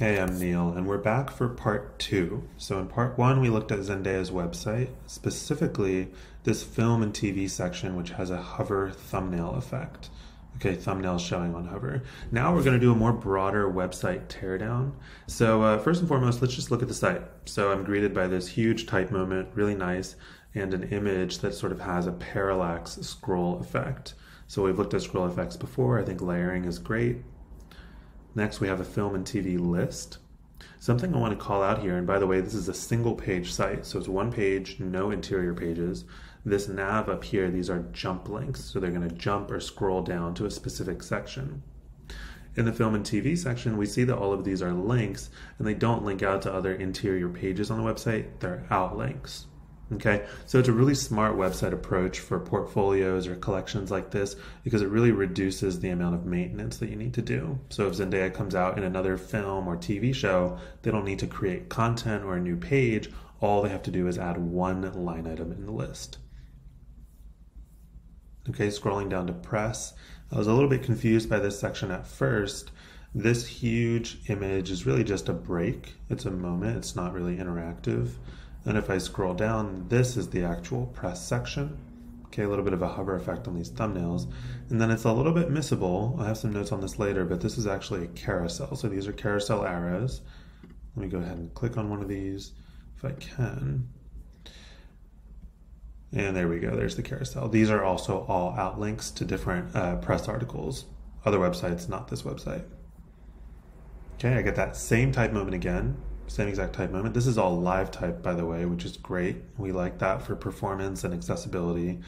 Hey, I'm Neil, and we're back for part two. So, in part one, we looked at Zendaya's website, specifically this film and TV section, which has a hover thumbnail effect. Okay, thumbnails showing on hover. Now we're going to do a more broader website teardown. So, first and foremost, let's just look at the site. So, I'm greeted by this huge type moment, really nice, and an image that sort of has a parallax scroll effect. So, we've looked at scroll effects before. I think layering is great. Next, we have a film and TV list. Something I want to call out here, and by the way, this is a single page site, so it's one page, no interior pages. This nav up here, these are jump links, so they're going to jump or scroll down to a specific section. In the film and TV section, we see that all of these are links, and they don't link out to other interior pages on the website, they're outlinks. Okay, so it's a really smart website approach for portfolios or collections like this because it really reduces the amount of maintenance that you need to do. So if Zendaya comes out in another film or TV show, they don't need to create content or a new page. All they have to do is add one line item in the list. Okay, scrolling down to press. I was a little bit confused by this section at first. This huge image is really just a break. It's a moment. It's not really interactive. And if I scroll down, this is the actual press section. Okay, a little bit of a hover effect on these thumbnails. And then it's a little bit missable. I'll have some notes on this later, but this is actually a carousel. So these are carousel arrows. Let me go ahead and click on one of these if I can. And there we go, there's the carousel. These are also all outlinks to different press articles. Other websites, not this website. Okay, I get that same type moment again. Same exact type moment. This is all live type, by the way, which is great. We like that for performance and accessibility.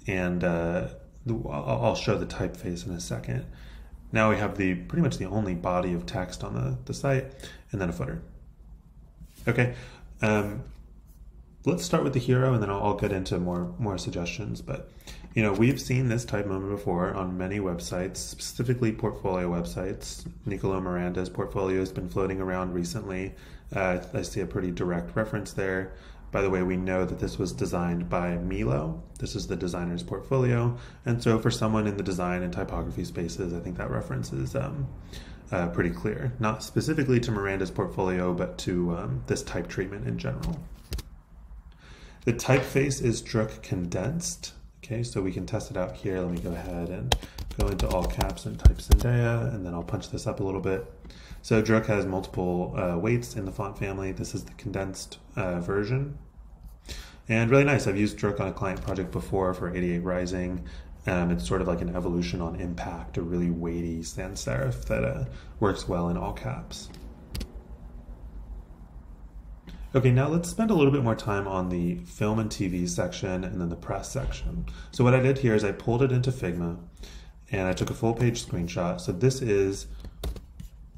And I'll show the typeface in a second. Now we have pretty much the only body of text on the site, and then a footer. Okay, let's start with the hero, and then I'll get into more suggestions. But you know, we've seen this type moment before on many websites, specifically portfolio websites. Nicolo Miranda's portfolio has been floating around recently. I see a pretty direct reference there. By the way, we know that this was designed by Milo. This is the designer's portfolio. And so for someone in the design and typography spaces, I think that reference is pretty clear. Not specifically to Miranda's portfolio, but to this type treatment in general. The typeface is Druk condensed. Okay, so we can test it out here. Let me go ahead and go into all caps and type Zendaya, and then I'll punch this up a little bit. So Druk has multiple weights in the font family. This is the condensed version. And really nice. I've used Druk on a client project before for 88 Rising. It's sort of like an evolution on Impact, a really weighty sans serif that works well in all caps. Okay, now let's spend a little bit more time on the film and TV section and then the press section. So what I did here is I pulled it into Figma and I took a full page screenshot. So this is,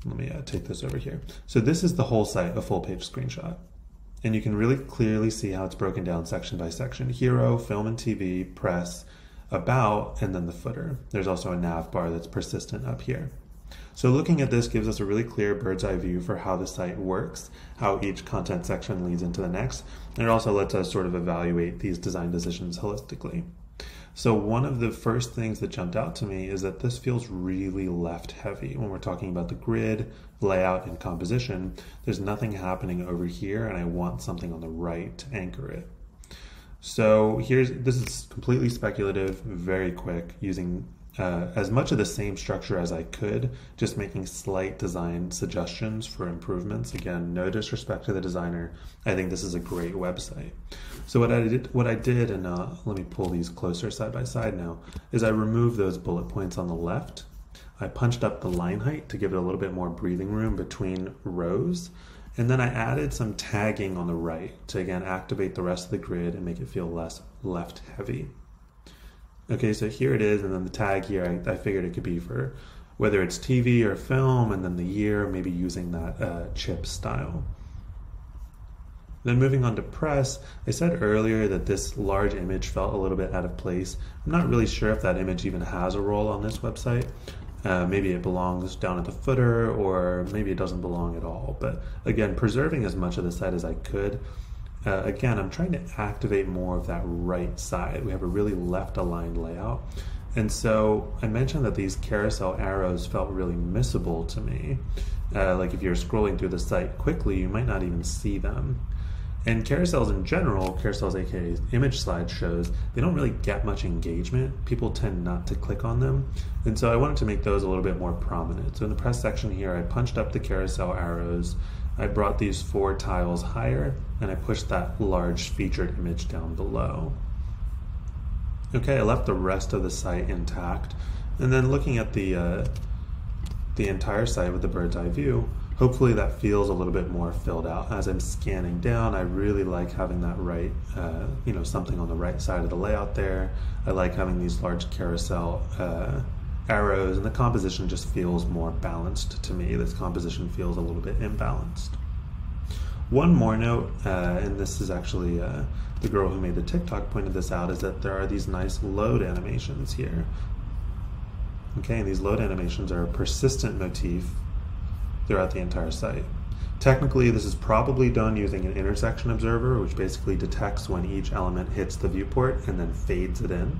let me take this over here. So this is the whole site, a full page screenshot. And you can really clearly see how it's broken down section by section. Hero, film and TV, press, about, and then the footer. There's also a nav bar that's persistent up here. So looking at this gives us a really clear bird's eye view for how the site works, how each content section leads into the next, and it also lets us sort of evaluate these design decisions holistically. So one of the first things that jumped out to me is that this feels really left heavy. When we're talking about the grid, layout, and composition, there's nothing happening over here, and I want something on the right to anchor it. So this is completely speculative, very quick, using as much of the same structure as I could, just making slight design suggestions for improvements. Again, no disrespect to the designer. I think this is a great website. So what I did, and let me pull these closer side by side now, is I removed those bullet points on the left. I punched up the line height to give it a little bit more breathing room between rows. And then I added some tagging on the right to, again, activate the rest of the grid and make it feel less left heavy. Okay, so here it is, and then the tag here, I figured it could be for whether it's TV or film, and then the year, maybe using that chip style. Then moving on to press, I said earlier that this large image felt a little bit out of place. I'm not really sure if that image even has a role on this website. Maybe it belongs down at the footer, or maybe it doesn't belong at all. But again, preserving as much of the site as I could. Again, I'm trying to activate more of that right side. We have a really left aligned layout. And so I mentioned that these carousel arrows felt really missable to me. Like if you're scrolling through the site quickly, you might not even see them. And carousels in general, carousels aka image slideshows, they don't really get much engagement. People tend not to click on them. And so I wanted to make those a little bit more prominent. So in the press section here, I punched up the carousel arrows, I brought these 4 tiles higher, and I pushed that large featured image down below. Okay, I left the rest of the site intact. And then looking at the entire site with the bird's eye view, hopefully that feels a little bit more filled out. As I'm scanning down, I really like having that right, something on the right side of the layout there. I like having these large carousel arrows, and the composition just feels more balanced to me. This composition feels a little bit imbalanced. One more note, and this is actually the girl who made the TikTok pointed this out, is that there are these nice load animations here. Okay, and these load animations are a persistent motif throughout the entire site. Technically, this is probably done using an intersection observer, which basically detects when each element hits the viewport and then fades it in.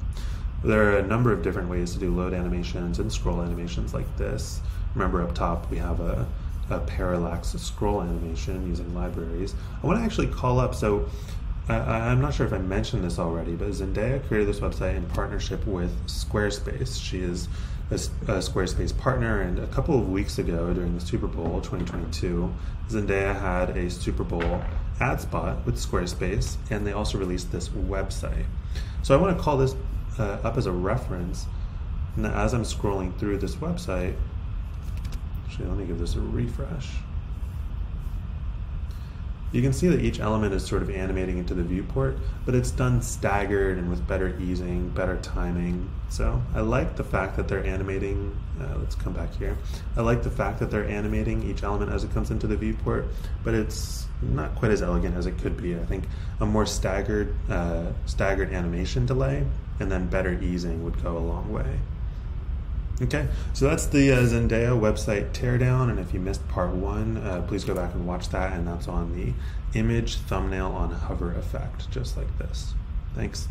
There are a number of different ways to do load animations and scroll animations like this. Remember up top we have a parallax scroll animation using libraries. I want to actually call up, so I'm not sure if I mentioned this already, but Zendaya created this website in partnership with Squarespace. She is a Squarespace partner, and a couple of weeks ago during the Super Bowl 2022, Zendaya had a Super Bowl ad spot with Squarespace, and they also released this website. So I want to call this up as a reference, and as I'm scrolling through this website, actually let me give this a refresh. You can see that each element is sort of animating into the viewport, but it's done staggered and with better easing, better timing. So I like the fact that they're animating, let's come back here. I like the fact that they're animating each element as it comes into the viewport, but it's not quite as elegant as it could be. I think a more staggered animation delay and then better easing would go a long way. Okay, so that's the Zendaya website Teardown, and if you missed part 1, please go back and watch that, and that's on the image thumbnail on hover effect, just like this. Thanks.